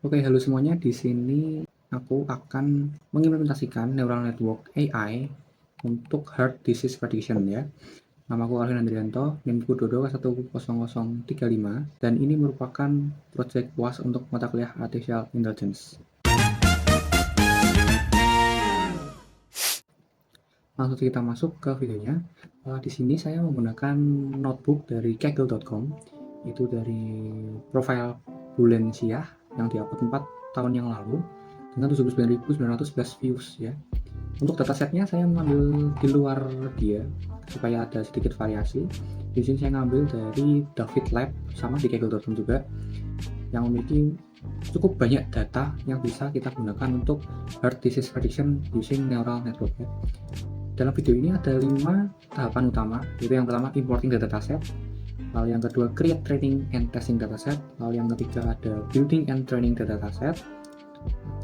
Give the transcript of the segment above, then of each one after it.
Oke, halo semuanya. Di sini aku akan mengimplementasikan neural network AI untuk heart disease prediction ya. Namaku Alvin Andrianto, NIM-ku Dodo K10035, dan ini merupakan proyek UAS untuk mata kuliah Artificial Intelligence. Langsung kita masuk ke videonya. Di sini saya menggunakan notebook dari kaggle.com, itu dari profil bulan Siah yang diupload 4 tahun yang lalu dengan 79.911 views ya. Untuk datasetnya saya mengambil di luar dia supaya ada sedikit variasi. Di sini saya ngambil dari David Lab sama di kaggle.com juga yang memiliki cukup banyak data yang bisa kita gunakan untuk heart disease prediction using neural network ya. Dalam video ini ada 5 tahapan utama, yaitu yang pertama importing the dataset, lalu yang kedua create, training, and testing dataset, lalu yang ketiga ada building and training the dataset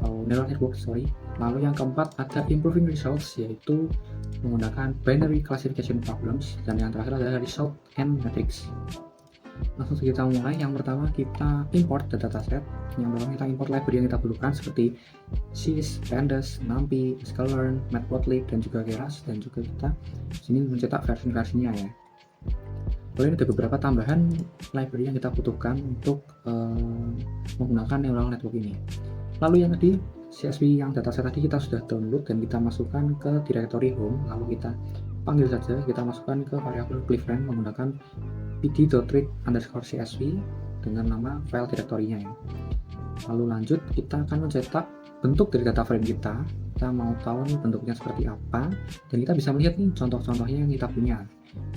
atau neural network, lalu yang keempat ada improving results, yaitu menggunakan binary classification problems, dan yang terakhir adalah result and metrics. Langsung kita mulai. Yang pertama kita import the dataset. Yang pertama kita import library yang kita butuhkan seperti SYS, Pandas, NumPy, sklearn, Matplotlib, dan juga Keras, dan juga kita sini mencetak versi-versinya ya. Lalu ini ada beberapa tambahan library yang kita butuhkan untuk menggunakan neural network ini. Lalu yang tadi CSV yang dataset tadi kita sudah download dan kita masukkan ke directory home, lalu kita panggil saja, kita masukkan ke variabel cliffrand menggunakan pd.read_csv dengan nama file direktorinya ya. Lalu lanjut kita akan mencetak bentuk dari data frame kita mau tahu nih bentuknya seperti apa, dan kita bisa melihat nih contoh-contohnya yang kita punya.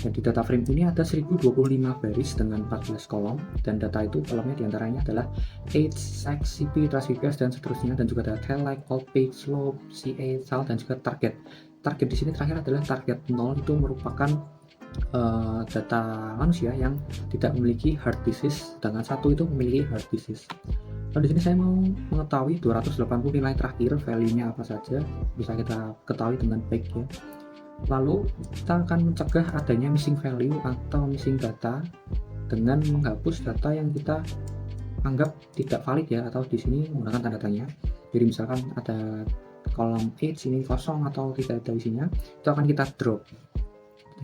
Dan di data frame ini ada 1025 baris dengan 14 kolom, dan data itu kolomnya diantaranya adalah age, sex, CP, transcripts, dan seterusnya, dan juga ada tail, like, alt page, slope, CA, sal, dan juga target. Target di sini terakhir adalah target 0, itu merupakan data manusia yang tidak memiliki heart disease, sedangkan 1 itu memiliki heart disease. Lalu di sini saya mau mengetahui 280 nilai terakhir, value-nya apa saja, bisa kita ketahui dengan baik ya. Lalu kita akan mencegah adanya missing value atau missing data dengan menghapus data yang kita anggap tidak valid ya, atau di sini menggunakan tanda tanya. Jadi misalkan ada kolom age ini kosong atau tidak ada isinya, itu akan kita drop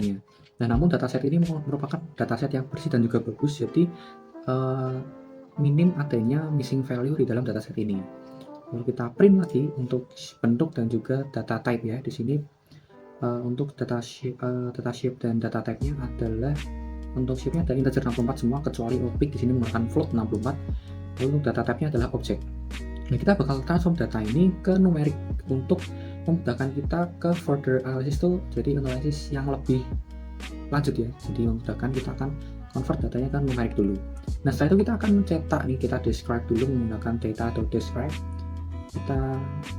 ya. Nah, namun dataset ini merupakan dataset yang bersih dan juga bagus, jadi minim adanya missing value di dalam dataset ini. Lalu kita print lagi untuk bentuk dan juga data type ya. Di sini untuk data shape dan data type-nya adalah untuk shape-nya ada integer 64 semua kecuali opaque, di sini menggunakan float 64. Lalu untuk data type-nya adalah object. Nah, kita bakal transform data ini ke numerik untuk memudahkan kita ke further analysis tuh, jadi analisis yang lebih lanjut ya. Jadi memudahkan kita akan convert datanya ke numerik dulu. Nah, setelah itu kita akan mencetak nih, kita describe dulu menggunakan data atau describe. Kita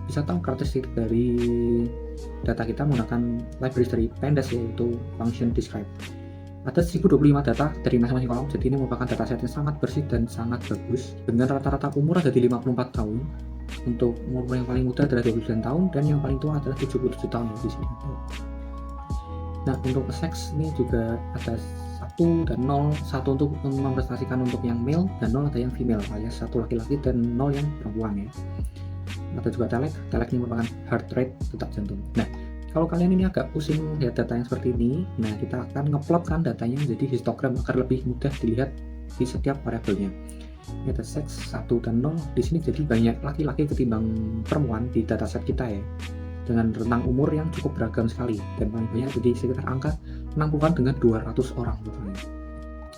bisa tahu karakteristik dari data kita menggunakan library dari Pandas, yaitu function describe. Ada 1025 data dari masing-masing kolom, jadi ini merupakan dataset yang sangat bersih dan sangat bagus. Dengan rata-rata umur ada di 54 tahun. Untuk umur yang paling muda adalah 29 tahun dan yang paling tua adalah 77 tahun ya di sini. Nah, untuk sex ini juga ada 1 dan 0, 1 untuk mempresentasikan untuk yang male dan 0 ada yang female, alias 1 laki-laki dan 0 yang perempuan ya. Ada juga telek ini merupakan heart rate, detak jantung. Nah, kalau kalian ini agak pusing lihat data yang seperti ini, nah kita akan ngeplotkan datanya menjadi histogram agar lebih mudah dilihat di setiap variabelnya. Ini ada sex 1 dan 0, di sini jadi banyak laki-laki ketimbang perempuan di dataset kita ya, dengan rentang umur yang cukup beragam sekali, dan paling banyak jadi sekitar angka 60-an dengan 200 orang totalnya.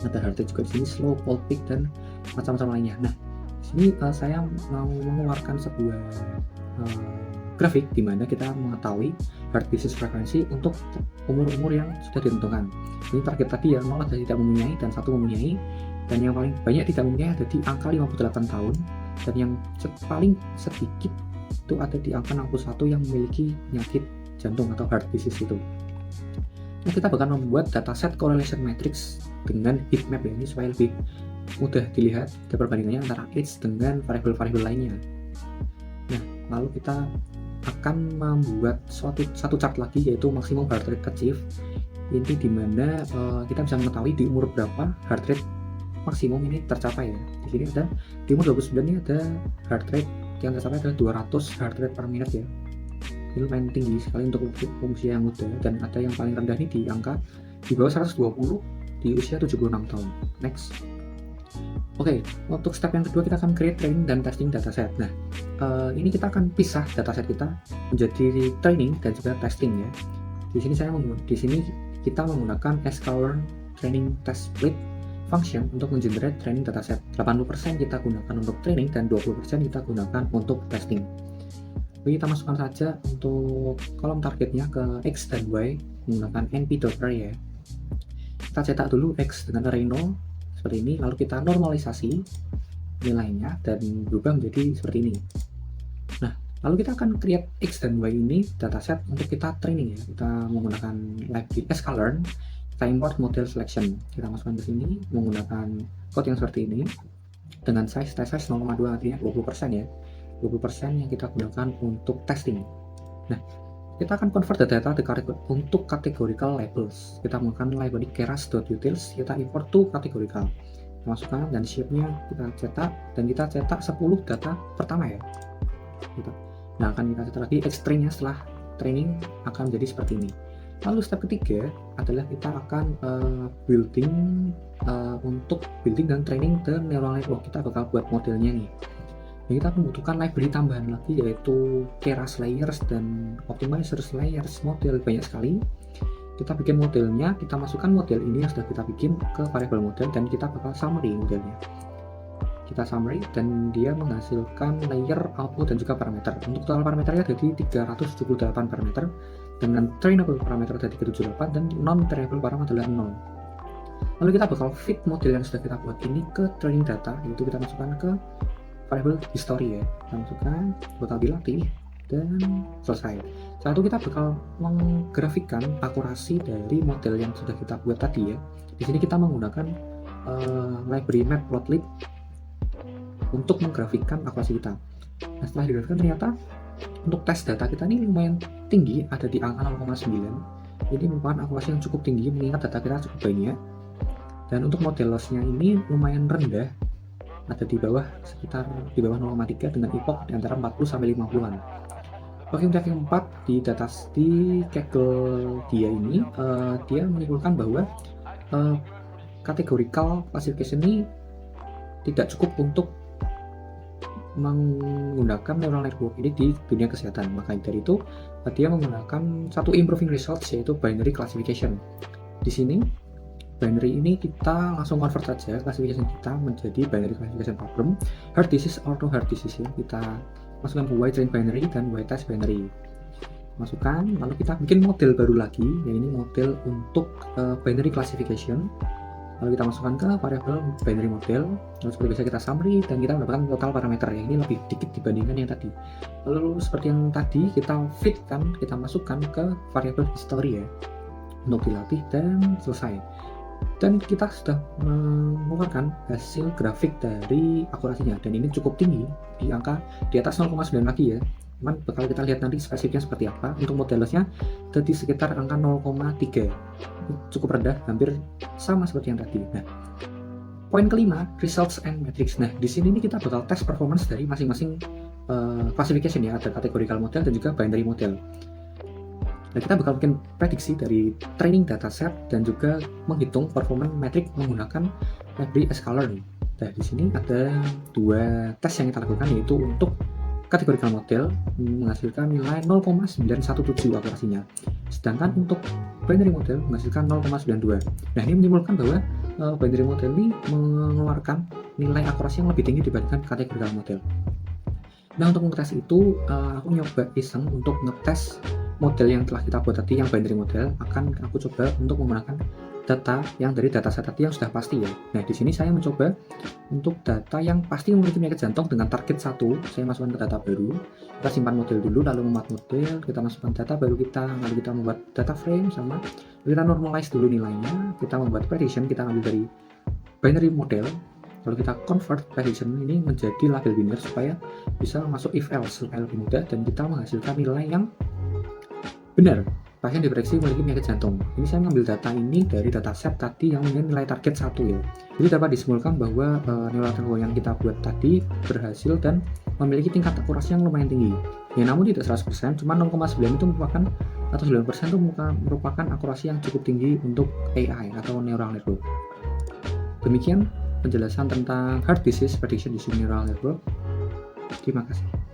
Ada heart rate juga di sini, slow, alt peak, dan macam-macam lainnya. Nah, di sini saya mau mengeluarkan sebuah grafik di mana kita mengetahui heart disease frekuensi untuk umur-umur yang sudah ditentukan. Ini target tadi yang 0 ada tidak mempunyai dan 1 mempunyai, dan yang paling banyak tidak mempunyai ada di angka 58 tahun, dan yang paling sedikit itu ada di angka 61 yang memiliki penyakit jantung atau heart disease itu. Nah, kita bakal membuat dataset correlation matrix dengan heat map ya, ini supaya lebih mudah dilihat ada perbandingannya antara age dengan variabel-variabel lainnya. Nah, lalu kita akan membuat satu chart lagi, yaitu maximum heart rate achieved. Ini dimana kita bisa mengetahui di umur berapa heart rate maksimum ini tercapai ya. Di sini ada di umur 29 ini ada heart rate yang tercapai adalah 200 heart rate per minute ya. Ini lumayan tinggi sekali untuk usia yang muda, dan ada yang paling rendah ini di angka di bawah 120 di usia 76 tahun. Next. Oke, untuk step yang kedua kita akan create, training, dan testing dataset. Nah, ini kita akan pisah dataset kita menjadi training dan juga testing ya. Di sini kita menggunakan sklearn training test split function untuk mengenerate training dataset. 80% kita gunakan untuk training dan 20% kita gunakan untuk testing. Oke, kita masukkan saja untuk kolom targetnya ke X dan Y menggunakan np.array ya. Kita cetak dulu X dengan array 0 seperti ini, lalu kita normalisasi nilainya dan berubah menjadi seperti ini. Nah, lalu kita akan create X dan Y ini dataset untuk kita training ya. Kita menggunakan library sklearn, kita import model selection, kita masukkan ke sini menggunakan code yang seperti ini dengan test size 0,2, artinya 20% ya. 20% yang kita gunakan untuk testing. Nah, kita akan convert data untuk categorical labels. Kita menggunakan library keras.utils, kita import to categorical. Kita masukkan dan shape-nya kita cetak, dan kita cetak 10 data pertama ya. Gitu. Nah, akan kita cetak lagi X-train-nya setelah training akan jadi seperti ini. Lalu step ketiga adalah kita akan untuk building dan training the neural network. Kita bakal buat modelnya nih. Nah, kita membutuhkan library tambahan lagi yaitu keras layers dan optimizers layers model, banyak sekali. Kita bikin modelnya, kita masukkan model ini yang sudah kita bikin ke variable model, dan kita bakal summary modelnya. Kita summary dan dia menghasilkan layer, output, dan juga parameter. Untuk total parameternya jadi 378 parameter dengan trainable parameter dari 378 dan non-trainable parameter adalah 0. Lalu kita bakal fit model yang sudah kita buat ini ke training data, yaitu kita masukkan ke variable history ya. Kita masukkan, bakal dilatih, dan selesai. Setelah itu kita bakal menggrafikkan akurasi dari model yang sudah kita buat tadi ya. Di sini kita menggunakan library matplotlib untuk menggrafikkan akurasi kita. Nah, setelah digrafikkan ternyata untuk tes data kita ini lumayan tinggi, ada di angka 0,9. Ini merupakan akurasi yang cukup tinggi mengingat data kita cukup banyak. Dan untuk model loss-nya ini lumayan rendah, ada di bawah 0,3 dengan epoch di antara 40 sampai 50-an. Oke, untuk yang keempat di Kaggle dia ini dia menyimpulkan bahwa categorical classification ini tidak cukup untuk menggunakan neural network ini di dunia kesehatan. Maka dari itu dia menggunakan satu improving results yaitu binary classification. Di sini binary ini kita langsung convert saja classification kita menjadi binary classification problem, hard disease or no hard disease ya. Kita masukkan ke Y-train binary dan Y-test binary. Masukkan, lalu kita bikin model baru lagi, yaitu model untuk binary classification. Lalu kita masukkan ke variable binary model, lalu seperti biasa kita summary dan kita mendapatkan total parameter yang ini lebih dikit dibandingkan yang tadi. Lalu seperti yang tadi kita fitkan, kita masukkan ke variable history ya untuk dilatih dan selesai. Dan kita sudah mengeluarkan hasil grafik dari akurasinya, dan ini cukup tinggi di angka di atas 0,9 lagi ya. Cuman bakal kita lihat nanti spesifiknya seperti apa. Untuk modelnya jadi sekitar angka 0,3, cukup rendah, hampir sama seperti yang tadi. Nah, poin kelima, results and metrics. Nah, di sini kita bakal tes performance dari masing-masing classification ya, ada categorical model dan juga binary model. Nah, kita bakal bikin prediksi dari training dataset dan juga menghitung performance metric menggunakan library sklearn. Nah, di sini ada dua tes yang kita lakukan, yaitu untuk categorical model menghasilkan nilai 0,917 akurasinya, sedangkan untuk binary model menghasilkan 0,92. Nah, ini menyimpulkan bahwa binary model ini mengeluarkan nilai akurasi yang lebih tinggi dibandingkan categorical model. Nah, untuk mengetes itu aku nyoba iseng untuk ngetes model yang telah kita buat tadi, yang binary model, akan aku coba untuk menggunakan data yang dari dataset tadi yang sudah pasti ya. Nah, di sini saya mencoba untuk data yang pasti memiliki penyakit jantung dengan target 1, saya masukkan ke data baru. Kita simpan model dulu, lalu membuat model, kita masukkan data baru kita, lalu kita membuat data frame sama, lalu kita normalize dulu nilainya, kita membuat prediction, kita ambil dari binary model, lalu kita convert prediction ini menjadi label biner supaya bisa masuk if else supaya lebih mudah dan kita menghasilkan nilai yang benar. pasien diprediksi memiliki penyakit jantung. Ini saya mengambil data ini dari dataset tadi yang mempunyai nilai target 1 ya. Jadi dapat disimpulkan bahwa neural network yang kita buat tadi berhasil dan memiliki tingkat akurasi yang lumayan tinggi. Ya namun tidak 100%, cuma 0,9 itu merupakan atau 9% itu merupakan akurasi yang cukup tinggi untuk AI atau neural network. Demikian penjelasan tentang heart disease prediction using neural network. Terima kasih.